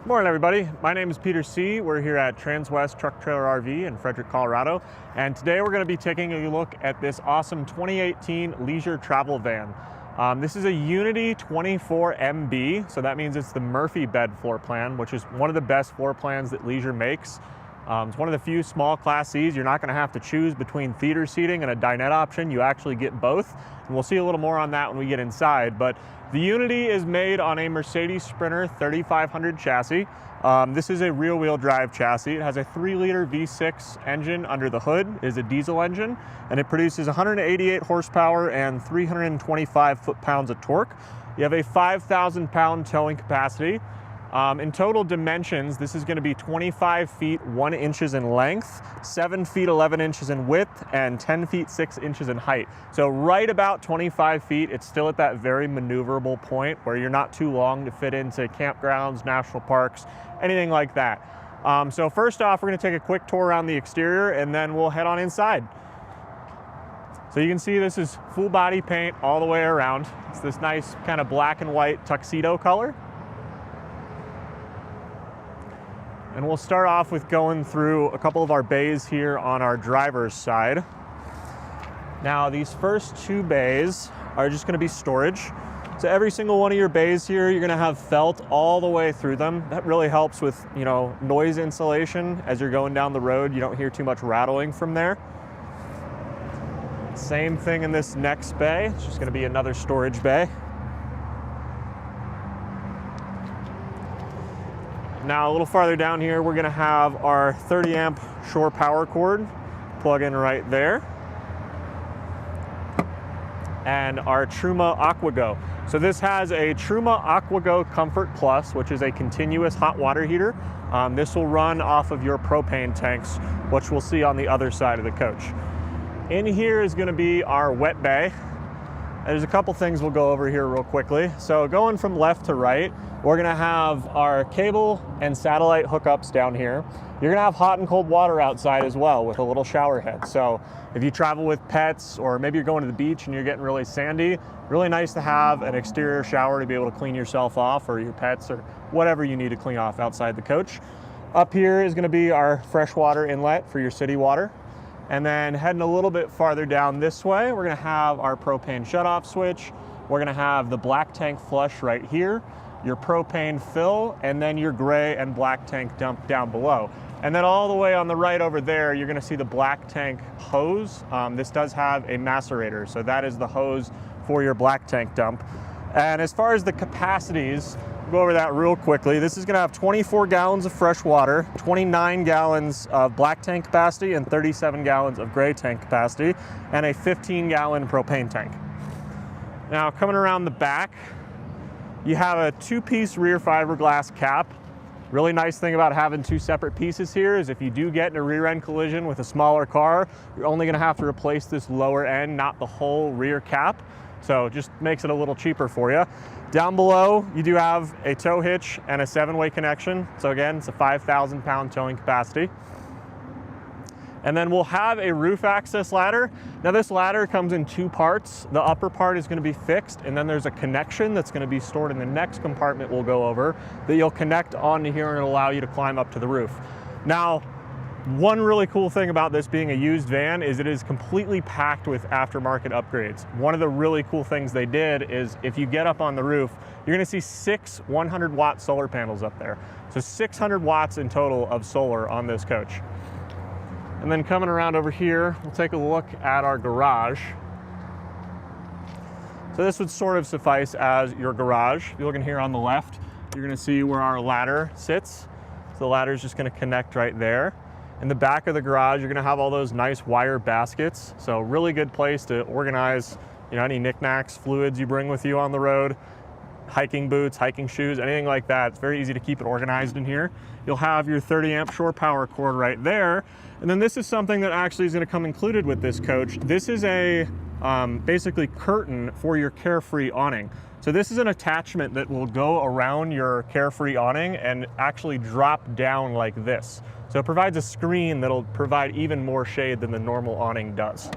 Morning, everybody. My name is Peter C. We're here at Transwest Truck Trailer RV in Frederick, Colorado. And today we're going to be taking a look at this awesome 2018 leisure travel van. This is a Unity 24MB, so that means it's the Murphy bed floor plan, which is one of the best floor plans that Leisure makes. It's one of the few small Class Cs. You're not going to have to choose between theater seating and a dinette option. You actually get both. And we'll see a little more on that when we get inside. But the Unity is made on a Mercedes Sprinter 3500 chassis. This is a rear-wheel drive chassis. It has a 3-liter V6 engine under the hood. It is a diesel engine, and it produces 188 horsepower and 325 foot-pounds of torque. You have a 5,000-pound towing capacity. In total dimensions, this is going to be 25 feet 1 inches in length, 7 feet 11 inches in width, and 10 feet 6 inches in height. So right about 25 feet, it's still at that very maneuverable point where you're not too long to fit into campgrounds, national parks, anything like that. So first off, we're going to take a quick tour around the exterior and then we'll head on inside. So you can see this is full body paint all the way around. It's this nice kind of black and white tuxedo color. And we'll start off with going through a couple of our bays here on our driver's side. Now, these first 2 bays are just gonna be storage. So every single one of your bays here, you're gonna have felt all the way through them. That really helps with, noise insulation. As you're going down the road, you don't hear too much rattling from there. Same thing in this next bay. It's just gonna be another storage bay. Now a little farther down here, we're gonna have our 30 amp shore power cord plug in right there. And our Truma AquaGo. So this has a Truma AquaGo Comfort Plus, which is a continuous hot water heater. This will run off of your propane tanks, which we'll see on the other side of the coach. In here is gonna be our wet bay. There's a couple things we'll go over here real quickly. So going from left to right, we're gonna have our cable and satellite hookups down here. You're gonna have hot and cold water outside as well with a little shower head. So if you travel with pets or maybe you're going to the beach and you're getting really sandy, really nice to have an exterior shower to be able to clean yourself off or your pets or whatever you need to clean off outside the coach. Up here is gonna be our freshwater inlet for your city water. And then heading a little bit farther down this way, we're gonna have our propane shutoff switch. We're gonna have the black tank flush right here, your propane fill, and then your gray and black tank dump down below. And then all the way on the right over there, you're gonna see the black tank hose. This does have a macerator, so that is the hose for your black tank dump. And as far as the capacities, go over that real quickly. This is gonna have 24 gallons of fresh water, 29 gallons of black tank capacity, and 37 gallons of gray tank capacity, and a 15-gallon propane tank. Now, coming around the back, you have a 2-piece rear fiberglass cap. Really nice thing about having 2 separate pieces here is if you do get in a rear end collision with a smaller car, you're only gonna have to replace this lower end, not the whole rear cap. So it just makes it a little cheaper for you. Down below, you do have a tow hitch and a 7-way connection. So again, it's a 5,000-pound towing capacity. And then we'll have a roof access ladder. Now this ladder comes in 2 parts. The upper part is gonna be fixed, and then there's a connection that's gonna be stored in the next compartment we'll go over that you'll connect onto here and it'll allow you to climb up to the roof. Now, one really cool thing about this being a used van is it is completely packed with aftermarket upgrades. One of the really cool things they did is if you get up on the roof, you're gonna see 6 100-watt solar panels up there. So 600 watts in total of solar on this coach. And then coming around over here, we'll take a look at our garage. So this would sort of suffice as your garage. If you're looking here on the left, you're gonna see where our ladder sits. So the ladder is just gonna connect right there. In the back of the garage, you're gonna have all those nice wire baskets. So really good place to organize, any knickknacks, fluids you bring with you on the road, hiking boots, hiking shoes, anything like that. It's very easy to keep it organized in here. You'll have your 30 amp shore power cord right there. And then this is something that actually is gonna come included with this coach. This is a basically curtain for your Carefree awning. So this is an attachment that will go around your Carefree awning and actually drop down like this. So it provides a screen that'll provide even more shade than the normal awning does.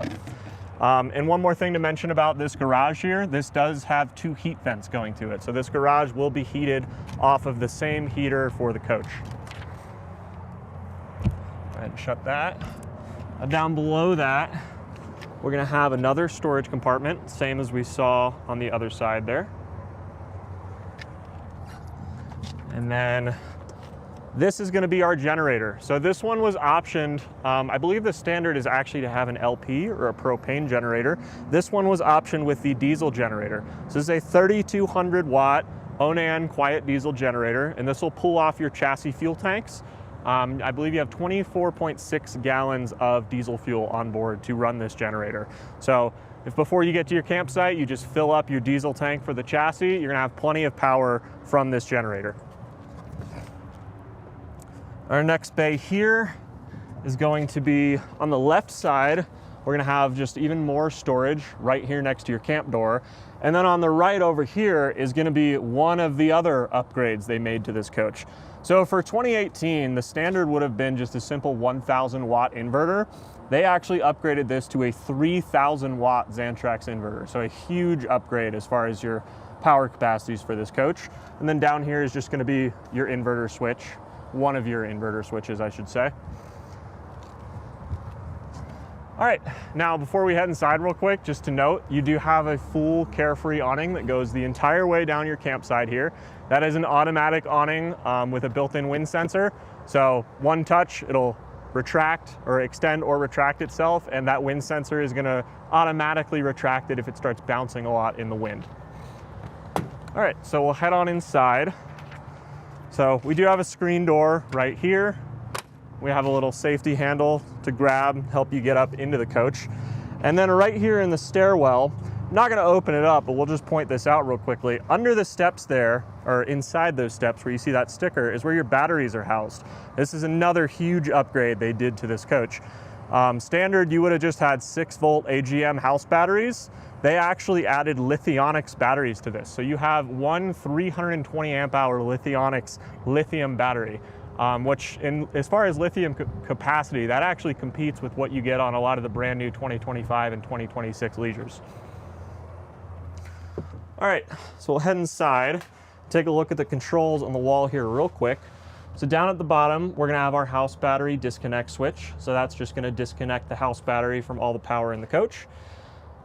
And one more thing to mention about this garage here, this does have 2 heat vents going to it. So this garage will be heated off of the same heater for the coach. Go ahead and shut that. Down below that, we're gonna have another storage compartment, same as we saw on the other side there. And then this is gonna be our generator. So this one was optioned. I believe the standard is actually to have an LP or a propane generator. This one was optioned with the diesel generator. So this is a 3,200 watt Onan quiet diesel generator, and this will pull off your chassis fuel tanks. I believe you have 24.6 gallons of diesel fuel on board to run this generator. So if before you get to your campsite, you just fill up your diesel tank for the chassis, you're gonna have plenty of power from this generator. Our next bay here is going to be on the left side. We're gonna have just even more storage right here next to your camp door. And then on the right over here is gonna be one of the other upgrades they made to this coach. So for 2018, the standard would have been just a simple 1,000 watt inverter. They actually upgraded this to a 3,000 watt Xantrax inverter. So a huge upgrade as far as your power capacities for this coach. And then down here is just gonna be your inverter switch. One of your inverter switches, I should say. All right, now before we head inside real quick, just to note, you do have a full Carefree awning that goes the entire way down your campsite here. That is an automatic awning with a built-in wind sensor. So one touch, it'll retract or extend or retract itself, and that wind sensor is gonna automatically retract it if it starts bouncing a lot in the wind. All right, so we'll head on inside. So we do have a screen door right here. We have a little safety handle to grab, help you get up into the coach. And then right here in the stairwell, I'm not gonna open it up, but we'll just point this out real quickly. Under the steps there, or inside those steps where you see that sticker, is where your batteries are housed. This is another huge upgrade they did to this coach. Standard, you would have just had 6-volt AGM house batteries. They actually added Lithionics batteries to this. So you have one 320 amp hour Lithionics lithium battery, which as far as lithium capacity, that actually competes with what you get on a lot of the brand new 2025 and 2026 Leisures. All right, so we'll head inside, take a look at the controls on the wall here real quick. So down at the bottom, we're gonna have our house battery disconnect switch. So that's just gonna disconnect the house battery from all the power in the coach.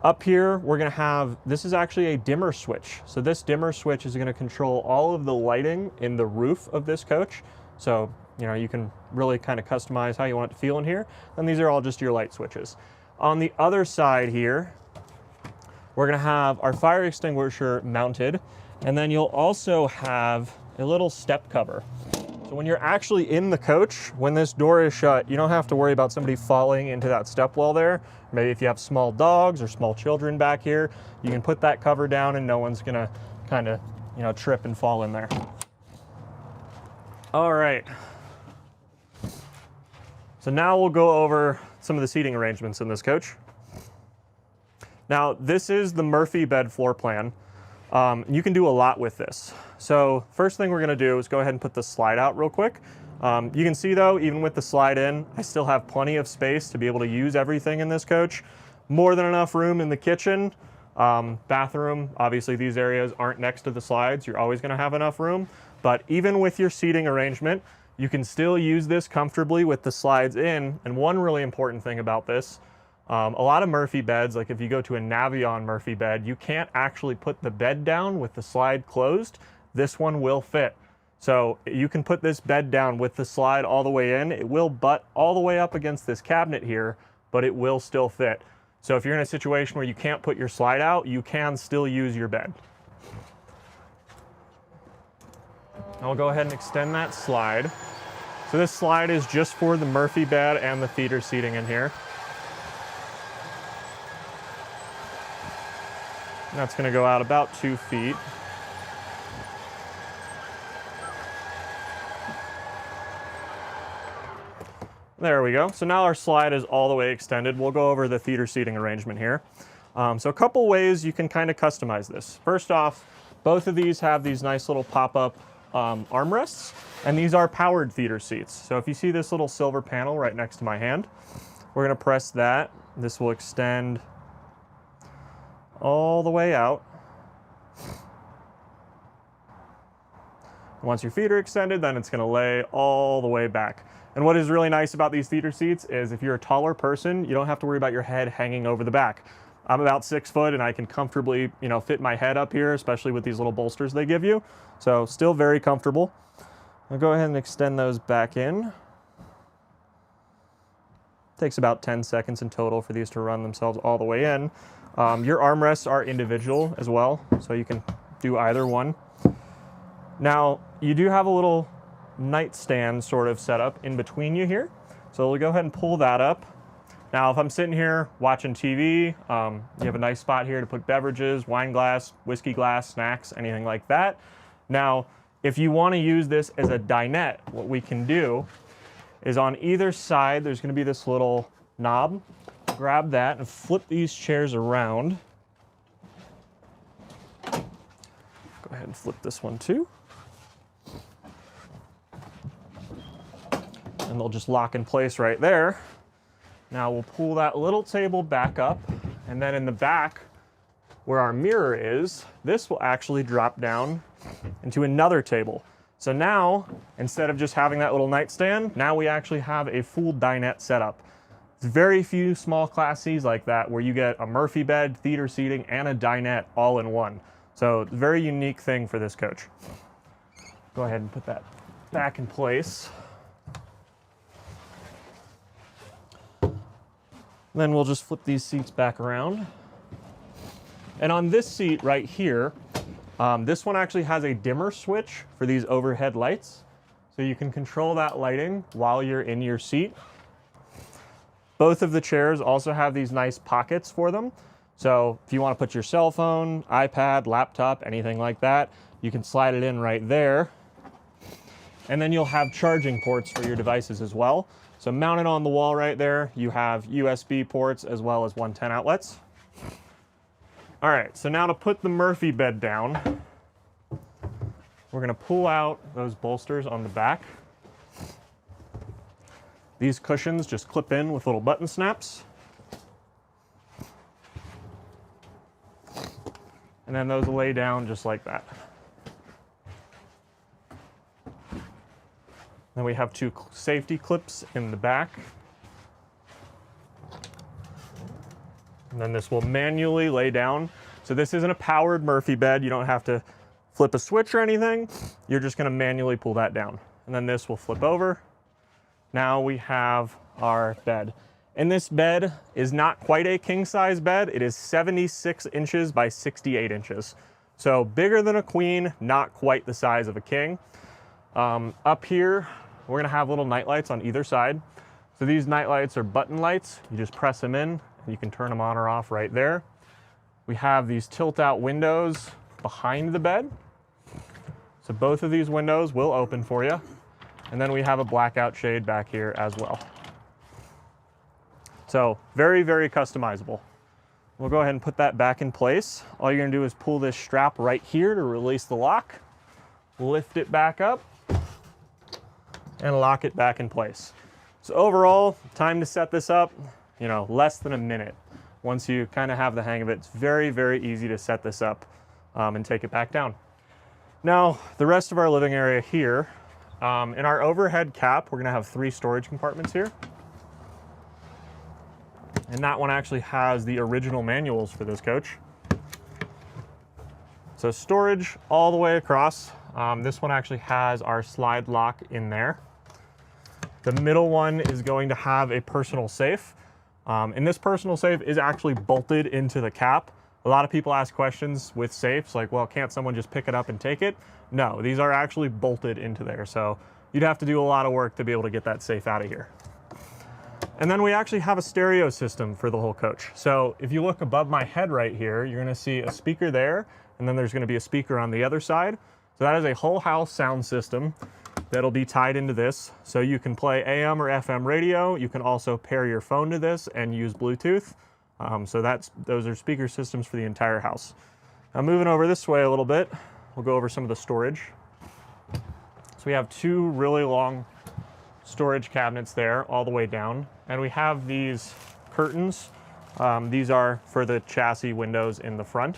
Up here, we're gonna have, this is actually a dimmer switch. So this dimmer switch is gonna control all of the lighting in the roof of this coach. So, you know, you can really kind of customize how you want it to feel in here. And these are all just your light switches. On the other side here, we're gonna have our fire extinguisher mounted, and then you'll also have a little step cover. So when you're actually in the coach, when this door is shut, you don't have to worry about somebody falling into that step well there. Maybe if you have small dogs or small children back here, you can put that cover down and no one's gonna kind of, you know, trip and fall in there. All right. So now we'll go over some of the seating arrangements in this coach. Now, this is the Murphy bed floor plan. You can do a lot with this. So first thing we're gonna do is go ahead and put the slide out real quick. You can see though, even with the slide in, I still have plenty of space to be able to use everything in this coach. More than enough room in the kitchen, bathroom. Obviously these areas aren't next to the slides. You're always gonna have enough room. But even with your seating arrangement, you can still use this comfortably with the slides in. And one really important thing about this, a lot of Murphy beds, like if you go to a Navion Murphy bed, you can't actually put the bed down with the slide closed. This one will fit. So you can put this bed down with the slide all the way in. It will butt all the way up against this cabinet here, but it will still fit. So if you're in a situation where you can't put your slide out, you can still use your bed. I'll go ahead and extend that slide. So this slide is just for the Murphy bed and the theater seating in here. And that's gonna go out about 2 feet. There we go. So now our slide is all the way extended. We'll go over the theater seating arrangement here. So a couple ways you can kind of customize this. First off, both of these have these nice little pop-up armrests, and these are powered theater seats. So if you see this little silver panel right next to my hand, we're gonna press that. This will extend all the way out. Once your feet are extended, then it's gonna lay all the way back. And what is really nice about these theater seats is if you're a taller person, you don't have to worry about your head hanging over the back. I'm about 6 foot and I can comfortably, fit my head up here, especially with these little bolsters they give you. So still very comfortable. I'll go ahead and extend those back in. Takes about 10 seconds in total for these to run themselves all the way in. Your armrests are individual as well, so you can do either one. Now, you do have a little nightstand sort of set up in between you here. So we'll go ahead and pull that up. Now, if I'm sitting here watching TV, you have a nice spot here to put beverages, wine glass, whiskey glass, snacks, anything like that. Now, if you want to use this as a dinette, what we can do is on either side, there's going to be this little knob. Grab that and flip these chairs around. Go ahead and flip this one too. And they'll just lock in place right there. Now we'll pull that little table back up, and then in the back where our mirror is, this will actually drop down into another table. So now, instead of just having that little nightstand, now we actually have a full dinette setup. There's very few small Class Cs like that where you get a Murphy bed, theater seating, and a dinette all in one. So it's a very unique thing for this coach. Go ahead and put that back in place. Then we'll just flip these seats back around. And on this seat right here, this one actually has a dimmer switch for these overhead lights. So you can control that lighting while you're in your seat. Both of the chairs also have these nice pockets for them. So if you want to put your cell phone, iPad, laptop, anything like that, you can slide it in right there. And then you'll have charging ports for your devices as well. So mounted on the wall right there, you have USB ports as well as 110 outlets. All right, so now to put the Murphy bed down, we're gonna pull out those bolsters on the back. These cushions just clip in with little button snaps. And then those lay down just like that. Then we have 2 safety clips in the back. And then this will manually lay down. So this isn't a powered Murphy bed. You don't have to flip a switch or anything. You're just gonna manually pull that down. And then this will flip over. Now we have our bed. And this bed is not quite a king size bed. It is 76 inches by 68 inches. So bigger than a queen, not quite the size of a king. Up here, we're gonna have little night lights on either side. So these night lights are button lights. You just press them in and you can turn them on or off right there. We have these tilt out windows behind the bed. So both of these windows will open for you. And then we have a blackout shade back here as well. So very, very customizable. We'll go ahead and put that back in place. All you're gonna do is pull this strap right here to release the lock, lift it back up, and lock it back in place. So overall, time to set this up, less than a minute. Once you kind of have the hang of it, it's very, very easy to set this up and take it back down. Now, the rest of our living area here, in our overhead cap, we're gonna have 3 storage compartments here. And that one actually has the original manuals for this coach. So storage all the way across. This one actually has our slide lock in there. The middle one is going to have a personal safe. And this personal safe is actually bolted into the cap. A lot of people ask questions with safes like, well, can't someone just pick it up and take it? No, these are actually bolted into there. So you'd have to do a lot of work to be able to get that safe out of here. And then we actually have a stereo system for the whole coach. So if you look above my head right here, you're gonna see a speaker there, and then there's gonna be a speaker on the other side. So that is a whole house sound system that'll be tied into this. So you can play AM or FM radio. You can also pair your phone to this and use Bluetooth. So those are speaker systems for the entire house. Now moving over this way a little bit, we'll go over some of the storage. So we have 2 really long storage cabinets there all the way down. And we have these curtains These are for the chassis windows in the front.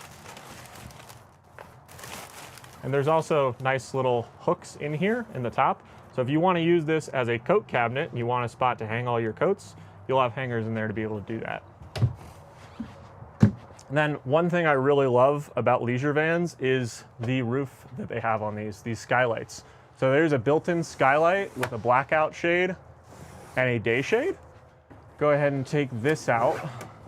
And there's also nice little hooks in here in the top. So if you want to use this as a coat cabinet and you want a spot to hang all your coats, you'll have hangers in there to be able to do that. And then one thing I really love about leisure vans is the roof that they have on these skylights. So there's a built-in skylight with a blackout shade and a day shade. Go ahead and take this out.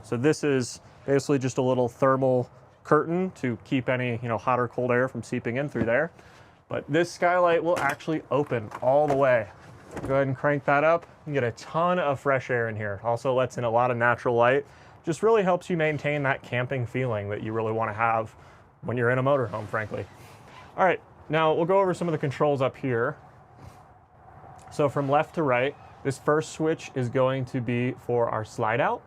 So this is basically just a little thermal curtain to keep any hot or cold air from seeping in through there. But this skylight will actually open all the way. Go ahead and crank that up. You get a ton of fresh air in here. Also lets in a lot of natural light. Just really helps you maintain that camping feeling that you really want to have when you're in a motorhome, frankly. All right, now we'll go over some of the controls up here. So from left to right, this first switch is going to be for our slide out.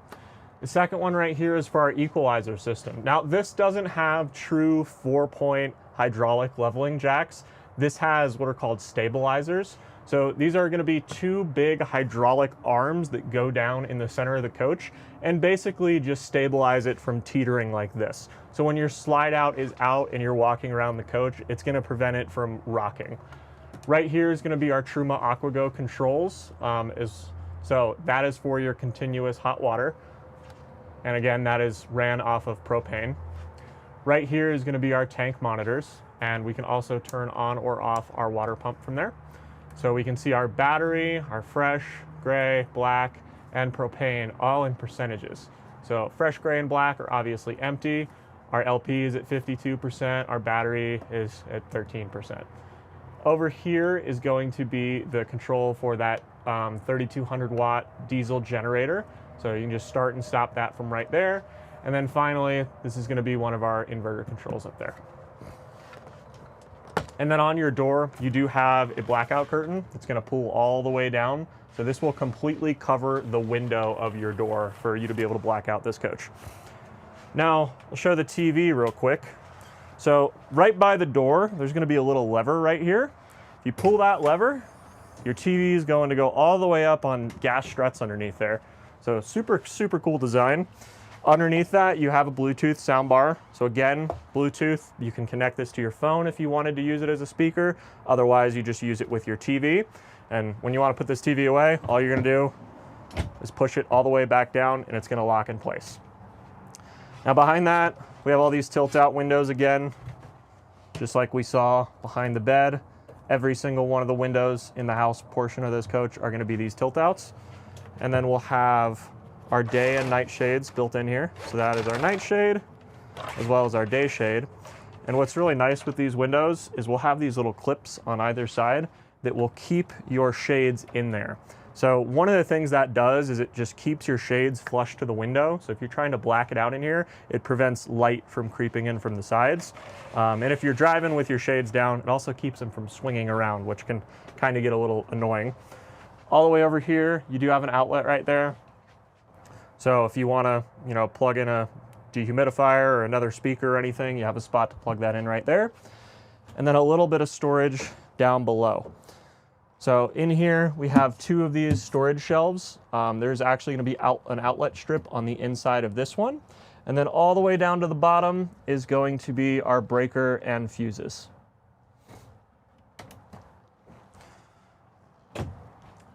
The second one right here is for our equalizer system. Now this doesn't have true 4-point hydraulic leveling jacks. This has what are called stabilizers. So these are going to be two big hydraulic arms that go down in the center of the coach and basically just stabilize it from teetering like this. So when your slide out is out and you're walking around the coach, it's going to prevent it from rocking. Right here is going to be our Truma AquaGo controls. So that is for your continuous hot water. And again, that is ran off of propane. Right here is going to be our tank monitors, and we can also turn on or off our water pump from there. So we can see our battery, our fresh, gray, black, and propane all in percentages. So fresh, gray, and black are obviously empty. Our LP is at 52%, our battery is at 13%. Over here is going to be the control for that 3200 watt diesel generator. So you can just start and stop that from right there. And then finally, this is going to be one of our inverter controls up there. And then on your door, you do have a blackout curtain. It's going to pull all the way down. So this will completely cover the window of your door for you to be able to black out this coach. Now, I'll show the TV real quick. So right by the door, there's going to be a little lever right here. If you pull that lever, your TV is going to go all the way up on gas struts underneath there. So super, super cool design. Underneath that, you have a Bluetooth soundbar. So again, Bluetooth, you can connect this to your phone if you wanted to use it as a speaker. Otherwise, you just use it with your TV. And when you want to put this TV away, all you're going to do is push it all the way back down and it's going to lock in place. Now behind that, we have all these tilt-out windows again, just like we saw behind the bed. Every single one of the windows in the house portion of this coach are going to be these tilt-outs. And then we'll have our day and night shades built in here. So that is our night shade as well as our day shade. And what's really nice with these windows is we'll have these little clips on either side that will keep your shades in there. So one of the things that does is it just keeps your shades flush to the window. So if you're trying to black it out in here, it prevents light from creeping in from the sides. And if you're driving with your shades down, it also keeps them from swinging around, which can kind of get a little annoying. All the way over here, you do have an outlet right there. So if you want to, plug in a dehumidifier or another speaker or anything, you have a spot to plug that in right there. And then a little bit of storage down below. So in here, we have two of these storage shelves. There's actually going to be an outlet strip on the inside of this one. And then all the way down to the bottom is going to be our breaker and fuses.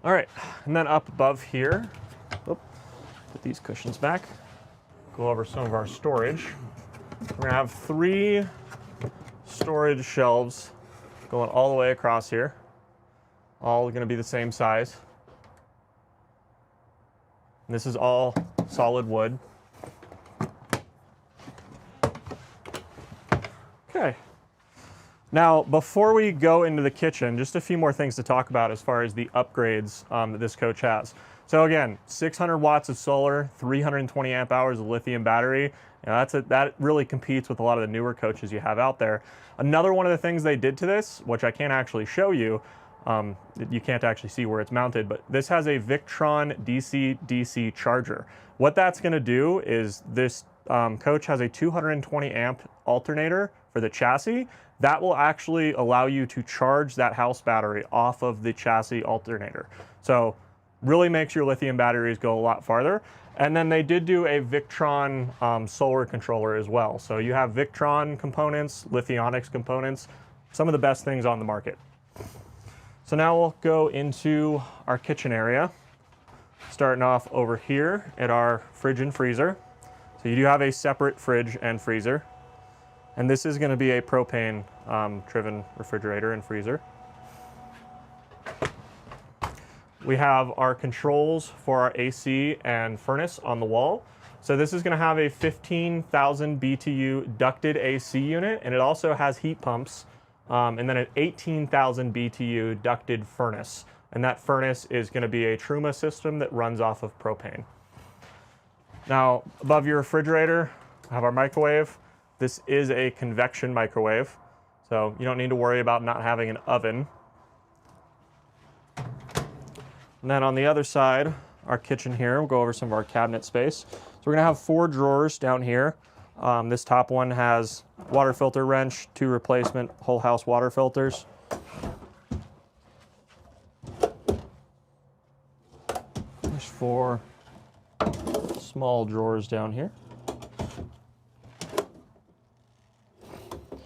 All right, and then up above here, put these cushions back, go over some of our storage. We're gonna have 3 storage shelves going all the way across here, all gonna be the same size. And this is all solid wood. Okay. Now, before we go into the kitchen, just a few more things to talk about as far as the upgrades that this coach has. So again, 600 watts of solar, 320 amp hours of lithium battery. That really competes with a lot of the newer coaches you have out there. Another one of the things they did to this, which I can't actually show you, you can't actually see where it's mounted, but this has a Victron DC-DC charger. What that's gonna do is this coach has a 220 amp alternator for the chassis. That will actually allow you to charge that house battery off of the chassis alternator. So Really makes your lithium batteries go a lot farther. And then they did do a Victron solar controller as well. So you have Victron components, Lithionics components, some of the best things on the market. So now we'll go into our kitchen area, starting off over here at our fridge and freezer. So you do have a separate fridge and freezer. And this is going to be a propane driven refrigerator and freezer. We have our controls for our AC and furnace on the wall. So this is going to have a 15,000 BTU ducted AC unit, and it also has heat pumps, and then an 18,000 BTU ducted furnace. And that furnace is going to be a Truma system that runs off of propane. Now, above your refrigerator, we have our microwave. This is a convection microwave, so you don't need to worry about not having an oven. And then on the other side, our kitchen here, we'll go over some of our cabinet space. So we're gonna have 4 drawers down here. This top one has water filter wrench, 2 replacement whole house water filters. There's 4 small drawers down here.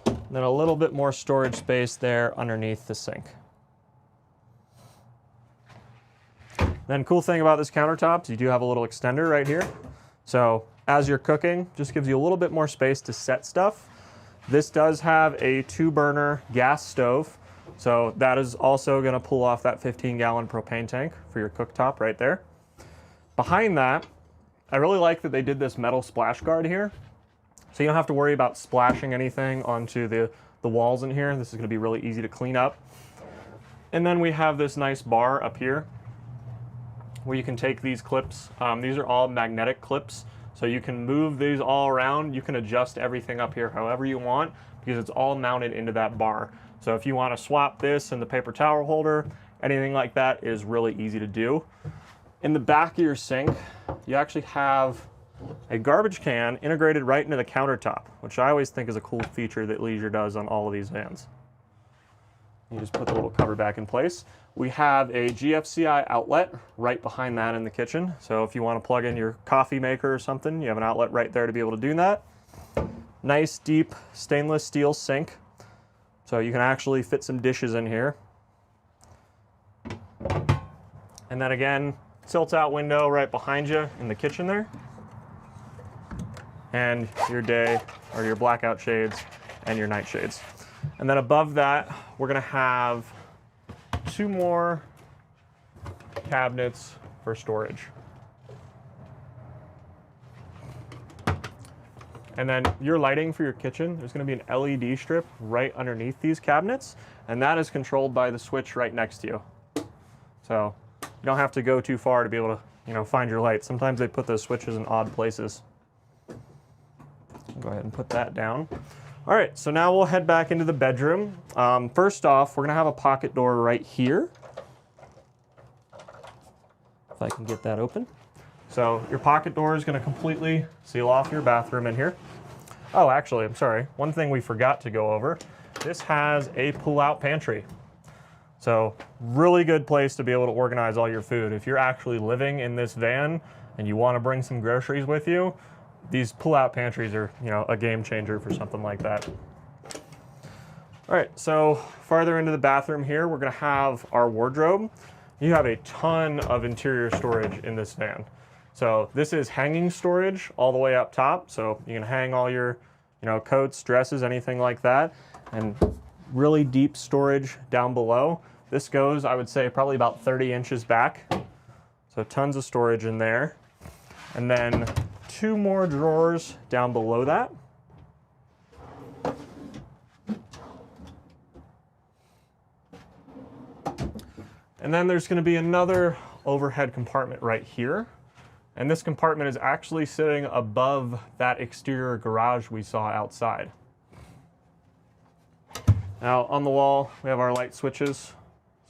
And then a little bit more storage space there underneath the sink. Then cool thing about this countertop is you do have a little extender right here. So as you're cooking, just gives you a little bit more space to set stuff. This does have a 2-burner gas stove. So that is also gonna pull off that 15-gallon propane tank for your cooktop right there. Behind that, I really like that they did this metal splash guard here. So you don't have to worry about splashing anything onto the walls in here. This is gonna be really easy to clean up. And then we have this nice bar up here where you can take these clips. These are all magnetic clips, so you can move these all around. You can adjust everything up here however you want because it's all mounted into that bar. So if you want to swap this and the paper towel holder, anything like that is really easy to do. In the back of your sink, you actually have a garbage can integrated right into the countertop, which I always think is a cool feature that Leisure does on all of these vans. You just put the little cover back in place. We have a GFCI outlet right behind that in the kitchen. So if you want to plug in your coffee maker or something, you have an outlet right there to be able to do that. Nice deep stainless steel sink. So you can actually fit some dishes in here. And then again, tilt out window right behind you in the kitchen there. And your day or your blackout shades and your night shades. And then above that, we're gonna have 2 more cabinets for storage. And then your lighting for your kitchen, there's gonna be an LED strip right underneath these cabinets, and that is controlled by the switch right next to you. So you don't have to go too far to be able to, find your light. Sometimes they put those switches in odd places. Go ahead and put that down. All right, so now we'll head back into the bedroom. First off, we're gonna have a pocket door right here. If I can get that open. So your pocket door is gonna completely seal off your bathroom in here. Oh, actually, I'm sorry. One thing we forgot to go over. This has a pull-out pantry. So really good place to be able to organize all your food. If you're actually living in this van and you wanna bring some groceries with you, these pull-out pantries are, a game changer for something like that. All right, so farther into the bathroom here, we're gonna have our wardrobe. You have a ton of interior storage in this van. So this is hanging storage all the way up top. So you can hang all your, coats, dresses, anything like that. And really deep storage down below. This goes, I would say, probably about 30 inches back. So tons of storage in there. And then 2 more drawers down below that. And then there's going to be another overhead compartment right here. And this compartment is actually sitting above that exterior garage we saw outside. Now on the wall, we have our light switches.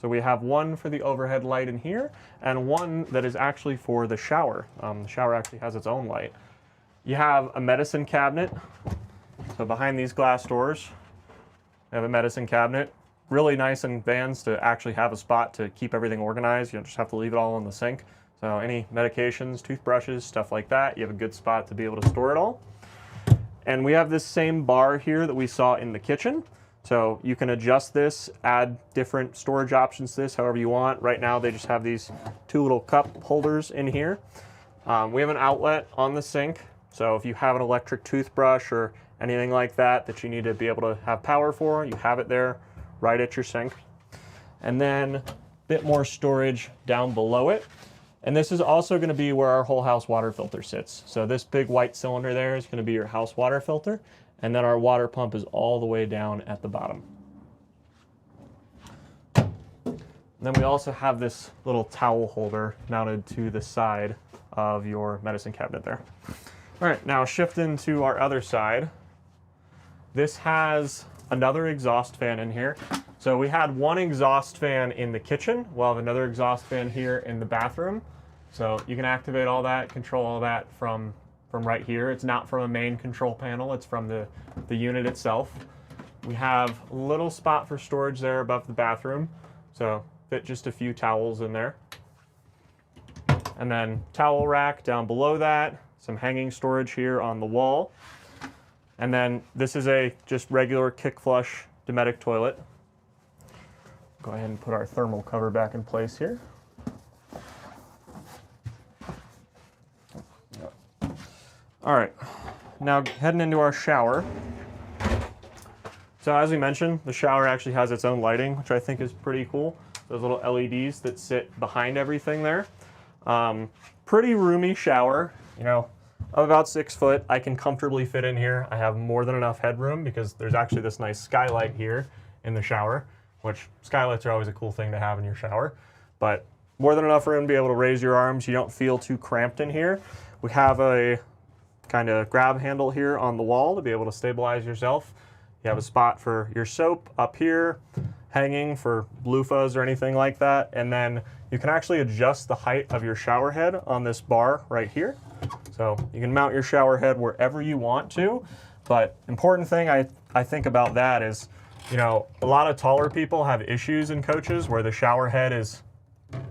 So we have one for the overhead light in here and one that is actually for the shower. The shower actually has its own light. You have a medicine cabinet. So behind these glass doors, we have a medicine cabinet. really nice in vans to actually have a spot to keep everything organized. You don't just have to leave it all in the sink. So any medications, toothbrushes, stuff like that, you have a good spot to be able to store it all. And we have this same bar here that we saw in the kitchen. So you can adjust this, add different storage options to this however you want. Right now they just have these 2 little cup holders in here. We have an outlet on the sink. So if you have an electric toothbrush or anything like that that you need to be able to have power for, you have it there right at your sink. And then a bit more storage down below it. And this is also going to be where our whole house water filter sits. So this big white cylinder there is going to be your house water filter. And then our water pump is all the way down at the bottom. And then we also have this little towel holder mounted to the side of your medicine cabinet there. All right, now shifting to our other side. This has another exhaust fan in here. So we had one exhaust fan in the kitchen. We'll have another exhaust fan here in the bathroom. So you can activate all that, control all that from right here. It's not from a main control panel, it's from the unit itself. We have a little spot for storage there above the bathroom. So fit just a few towels in there. And then towel rack down below that, some hanging storage here on the wall. And then this is a just regular kick flush Dometic toilet. Go ahead and put our thermal cover back in place here. All right, now heading into our shower. So as we mentioned, the shower actually has its own lighting, which I think is pretty cool. Those little LEDs that sit behind everything there. Pretty roomy shower, you know, of about 6 foot. I can comfortably fit in here. I have more than enough headroom because there's actually this nice skylight here in the shower, which skylights are always a cool thing to have in your shower. But more than enough room to be able to raise your arms. You don't feel too cramped in here. We have a kind of grab handle here on the wall to be able to stabilize yourself. You have a spot for your soap up here, hanging for loofahs or anything like that. And then you can actually adjust the height of your shower head on this bar right here. So you can mount your shower head wherever you want to. But important thing I think about that is, you know, a lot of taller people have issues in coaches where the shower head is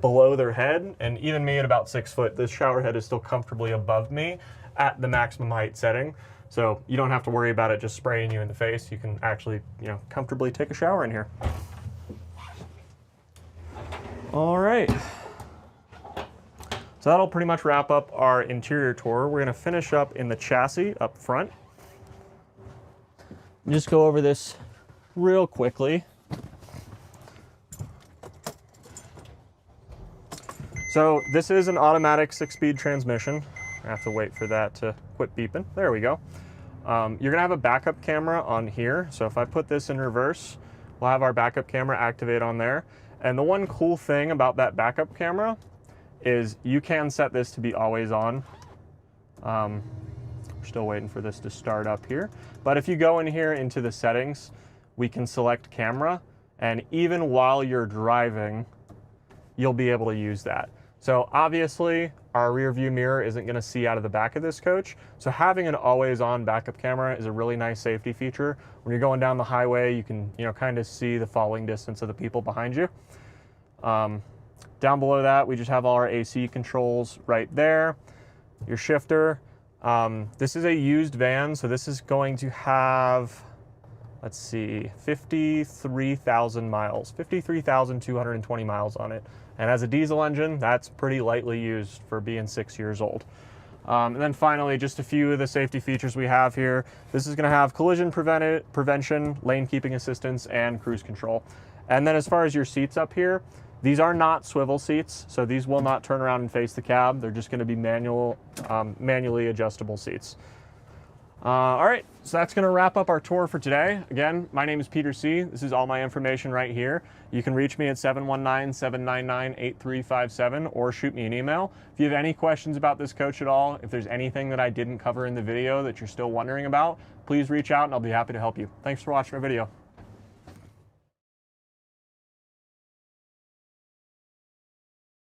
below their head. And even me at about 6 foot, this shower head is still comfortably above me at the maximum height setting. So you don't have to worry about it just spraying you in the face. You can actually, you know, comfortably take a shower in here. All right. So that'll pretty much wrap up our interior tour. We're gonna finish up in the chassis up front. Just go over this real quickly. So this is an automatic 6-speed transmission. I have to wait for that to quit beeping. There we go. You're gonna have a backup camera on here. So if I put this in reverse, we'll have our backup camera activate on there. And the one cool thing about that backup camera is you can set this to be always on. We're still waiting for this to start up here. But if you go in here into the settings, we can select camera, and even while you're driving, you'll be able to use that. So obviously, our rear view mirror isn't gonna see out of the back of this coach. So having an always on backup camera is a really nice safety feature. When you're going down the highway, you can, you know, kind of see the following distance of the people behind you. Down below that, we just have all our AC controls right there. Your shifter. This is a used van, so this is going to have, let's see, 53,000 miles, 53,220 miles on it. And as a diesel engine, that's pretty lightly used for being 6 years old. And then finally, just a few of the safety features we have here. This is gonna have collision prevention, lane keeping assistance, and cruise control. And then as far as your seats up here, these are not swivel seats, so these will not turn around and face the cab. They're just gonna be manually adjustable seats. All right, so that's gonna wrap up our tour for today. Again, my name is Peter C. This is all my information right here. You can reach me at 719-799-8357 or shoot me an email. If you have any questions about this coach at all, if there's anything that I didn't cover in the video that you're still wondering about, please reach out and I'll be happy to help you. Thanks for watching our video.